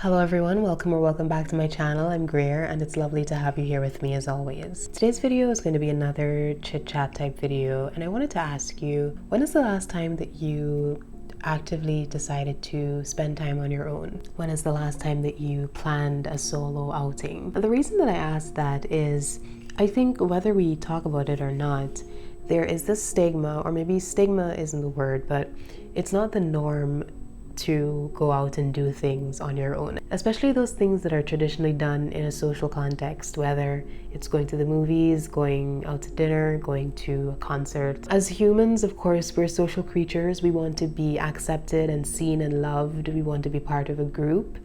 Hello everyone, welcome or welcome back to my channel. I'm Greer and it's lovely to have you here with me as always. Today's video is going to be another chit chat type video, and I wanted to ask you, when is the last time that you actively decided to spend time on your own? When is the last time that you planned a solo outing? And the reason that I asked that is, I think whether we talk about it or not, there is this stigma, or maybe stigma isn't the word, but it's not the norm to go out and do things on your own, especially those things that are traditionally done in a social context, whether it's going to the movies, going out to dinner, going to a concert. As humans, of course, we're social creatures. We want to be accepted and seen and loved. We want to be part of a group.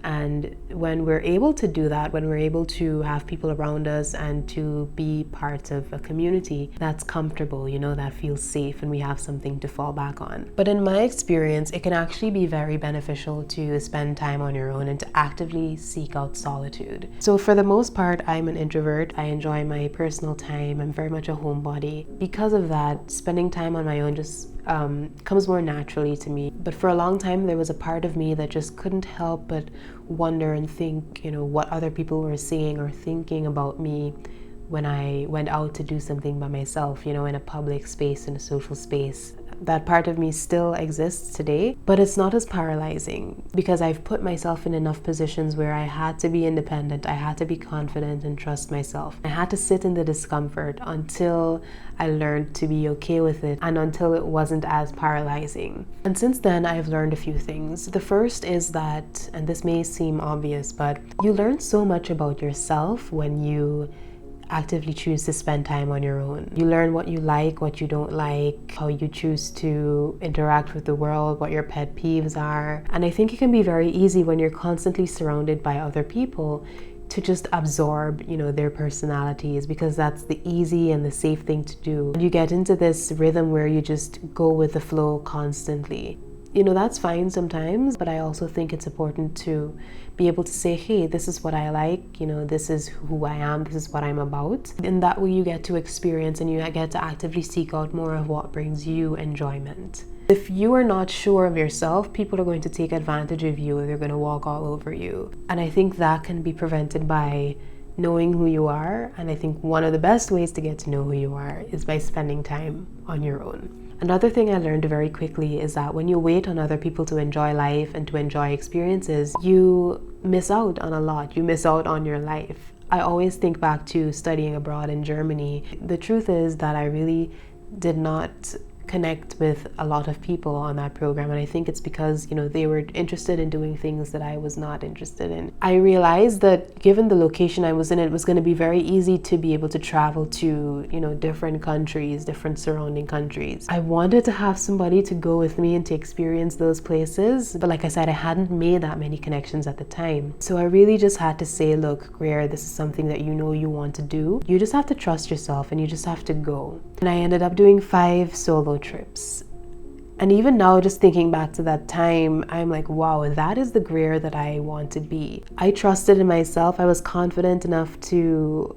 And when we're able to do that, when we're able to have people around us and to be part of a community that's comfortable, that feels safe, and we have something to fall back on. But in my experience, it can actually be very beneficial to spend time on your own and to actively seek out solitude. So for the most part, I'm an introvert. I enjoy my personal time. I'm very much a homebody. Because of that, spending time on my own just comes more naturally to me. But for a long time, there was a part of me that just couldn't help but wonder and think, what other people were saying or thinking about me when I went out to do something by myself, in a public space, in a social space. That part of me still exists today, but it's not as paralyzing because I've put myself in enough positions where I had to be independent, I had to be confident and trust myself. I had to sit in the discomfort until I learned to be okay with it and until it wasn't as paralyzing. And since then, I've learned a few things. The first is that, and this may seem obvious, but you learn so much about yourself when you actively choose to spend time on your own. You learn what you like, what you don't like, how you choose to interact with the world, what your pet peeves are. And I think it can be very easy when you're constantly surrounded by other people to just absorb, their personalities, because that's the easy and the safe thing to do. You get into this rhythm where you just go with the flow constantly. That's fine sometimes, but I also think it's important to be able to say, hey, this is what I like, this is who I am, this is what I'm about. In that way, you get to experience and you get to actively seek out more of what brings you enjoyment. If you are not sure of yourself, people are going to take advantage of you. They're going to walk all over you. And I think that can be prevented by knowing who you are. And I think one of the best ways to get to know who you are is by spending time on your own. Another thing I learned very quickly is that when you wait on other people to enjoy life and to enjoy experiences, you miss out on a lot. You miss out on your life. I always think back to studying abroad in Germany. The truth is that I really did not connect with a lot of people on that program, and I think it's because they were interested in doing things that I was not interested in. I realized that given the location I was in, it was going to be very easy to be able to travel to different countries, different surrounding countries. I wanted to have somebody to go with me and to experience those places, but like I said, I hadn't made that many connections at the time. So I really just had to say, look, Greer, this is something that you want to do. You just have to trust yourself and you just have to go. And I ended up doing 5 solo trips. And even now, just thinking back to that time, I'm like, wow, that is the Greer that I want to be. I trusted in myself. I was confident enough to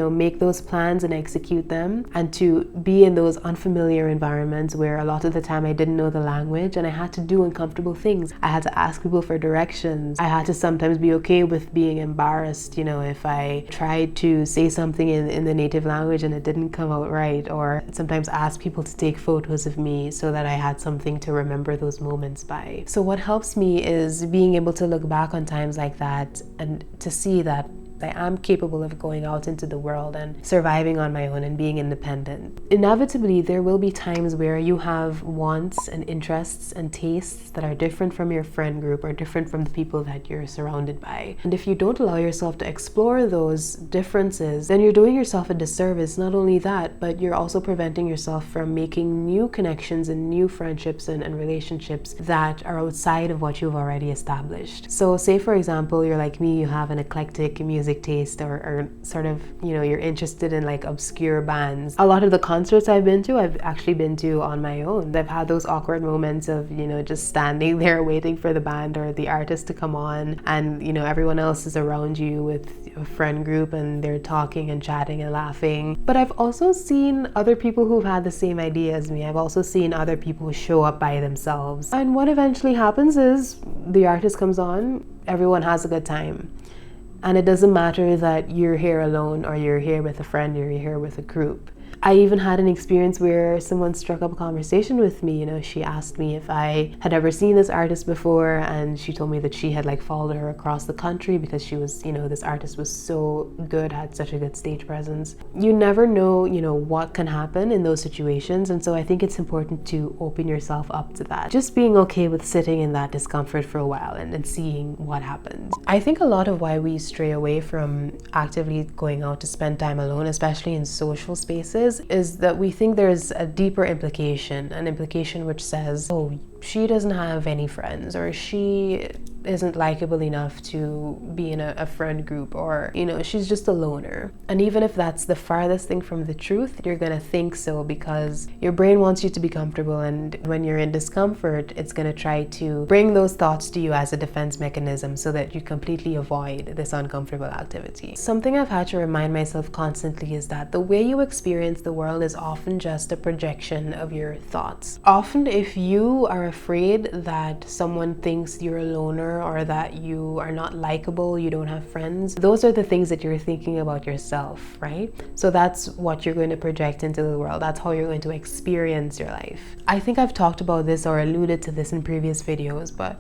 make those plans and execute them, and to be in those unfamiliar environments where a lot of the time I didn't know the language and I had to do uncomfortable things. I had to ask people for directions. I had to sometimes be okay with being embarrassed, if I tried to say something in the native language and it didn't come out right, or sometimes ask people to take photos of me so that I had something to remember those moments by. So what helps me is being able to look back on times like that and to see that I am capable of going out into the world and surviving on my own and being independent. Inevitably, there will be times where you have wants and interests and tastes that are different from your friend group or different from the people that you're surrounded by. And if you don't allow yourself to explore those differences, then you're doing yourself a disservice. Not only that, but you're also preventing yourself from making new connections and new friendships and relationships that are outside of what you've already established. So say, for example, you're like me, you have an eclectic music music taste or sort of, you know, you're interested in like obscure bands. A lot of the concerts I've been to, I've actually been to on my own. I've had those awkward moments of, you know, just standing there waiting for the band or the artist to come on, and, you know, everyone else is around you with a friend group and they're talking and chatting and laughing. But I've also seen other people who've had the same idea as me. I've also seen other people who show up by themselves. And what eventually happens is the artist comes on, everyone has a good time. And it doesn't matter that you're here alone or you're here with a friend or you're here with a group. I even had an experience where someone struck up a conversation with me. You know, she asked me if I had ever seen this artist before, and she told me that she had like followed her across the country because she was, you know, this artist was so good, had such a good stage presence. You never know, you know, what can happen in those situations, and so I think it's important to open yourself up to that. Just being okay with sitting in that discomfort for a while and seeing what happens. I think a lot of why we stray away from actively going out to spend time alone, especially in social spaces, is that we think there's a deeper implication, an implication which says, oh, she doesn't have any friends, or she isn't likable enough to be in a friend group, or, you know, she's just a loner. And even if that's the farthest thing from the truth, you're gonna think so because your brain wants you to be comfortable, and when you're in discomfort, it's gonna try to bring those thoughts to you as a defense mechanism so that you completely avoid this uncomfortable activity. Something I've had to remind myself constantly is that the way you experience the world is often just a projection of your thoughts. Often, if you are afraid that someone thinks you're a loner or that you are not likable, you don't have friends, those are the things that you're thinking about yourself, right? So that's what you're going to project into the world. That's how you're going to experience your life. I think I've talked about this or alluded to this in previous videos, but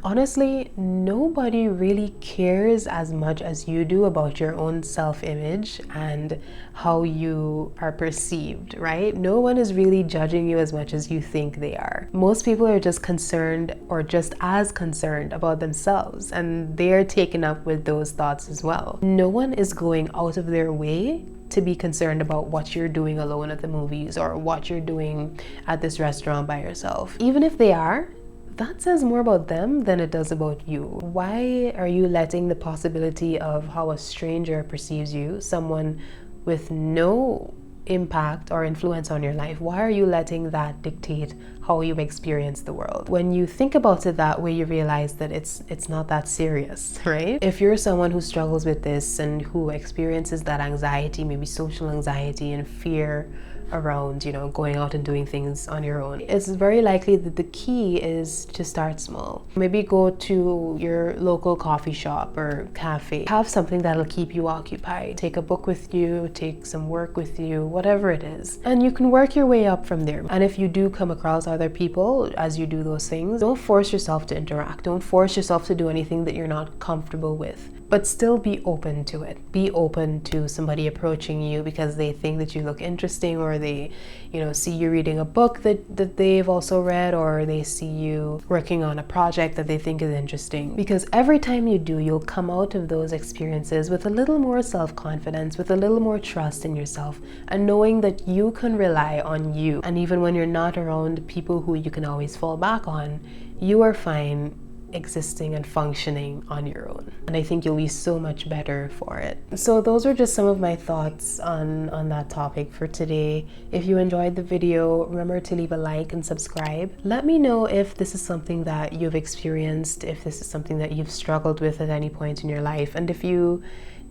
honestly, nobody really cares as much as you do about your own self-image and how you are perceived, right? No one is really judging you as much as you think they are. Most people are just concerned, or just as concerned, about themselves, and they're taken up with those thoughts as well. No one is going out of their way to be concerned about what you're doing alone at the movies or what you're doing at this restaurant by yourself. Even if they are, that says more about them than it does about you. Why are you letting the possibility of how a stranger perceives you, someone with no impact or influence on your life, why are you letting that dictate how you experience the world? When you think about it that way, you realize that it's not that serious, right? If you're someone who struggles with this and who experiences that anxiety, maybe social anxiety and fear around, you know, going out and doing things on your own, it's very likely that the key is to start small. Maybe go to your local coffee shop or cafe. Have something that'll keep you occupied. Take a book with you, take some work with you, whatever it is. And you can work your way up from there. And if you do come across other people as you do those things, don't force yourself to interact. Don't force yourself to do anything that you're not comfortable with. But still be open to it. Be open to somebody approaching you because they think that you look interesting, or they, you know, see you reading a book that they've also read, or they see you working on a project that they think is interesting. Because every time you do, you'll come out of those experiences with a little more self-confidence, with a little more trust in yourself, and knowing that you can rely on you. And even when you're not around people who you can always fall back on, you are fine existing and functioning on your own. And I think you'll be so much better for it. So those are just some of my thoughts on that topic for today. If you enjoyed the video, remember to leave a like and subscribe. Let me know if this is something that you've experienced, if this is something that you've struggled with at any point in your life, and if you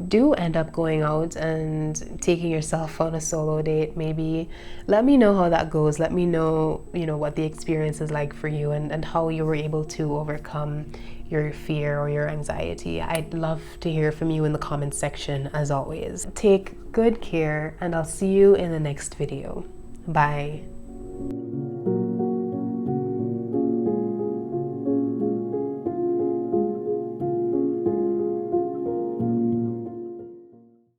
do end up going out and taking yourself on a solo date, maybe let me know how that goes. Let me know, you know, what the experience is like for you, and how you were able to overcome your fear or your anxiety. I'd love to hear from you in the comments section as always. Take good care, and I'll see you in the next video. Bye.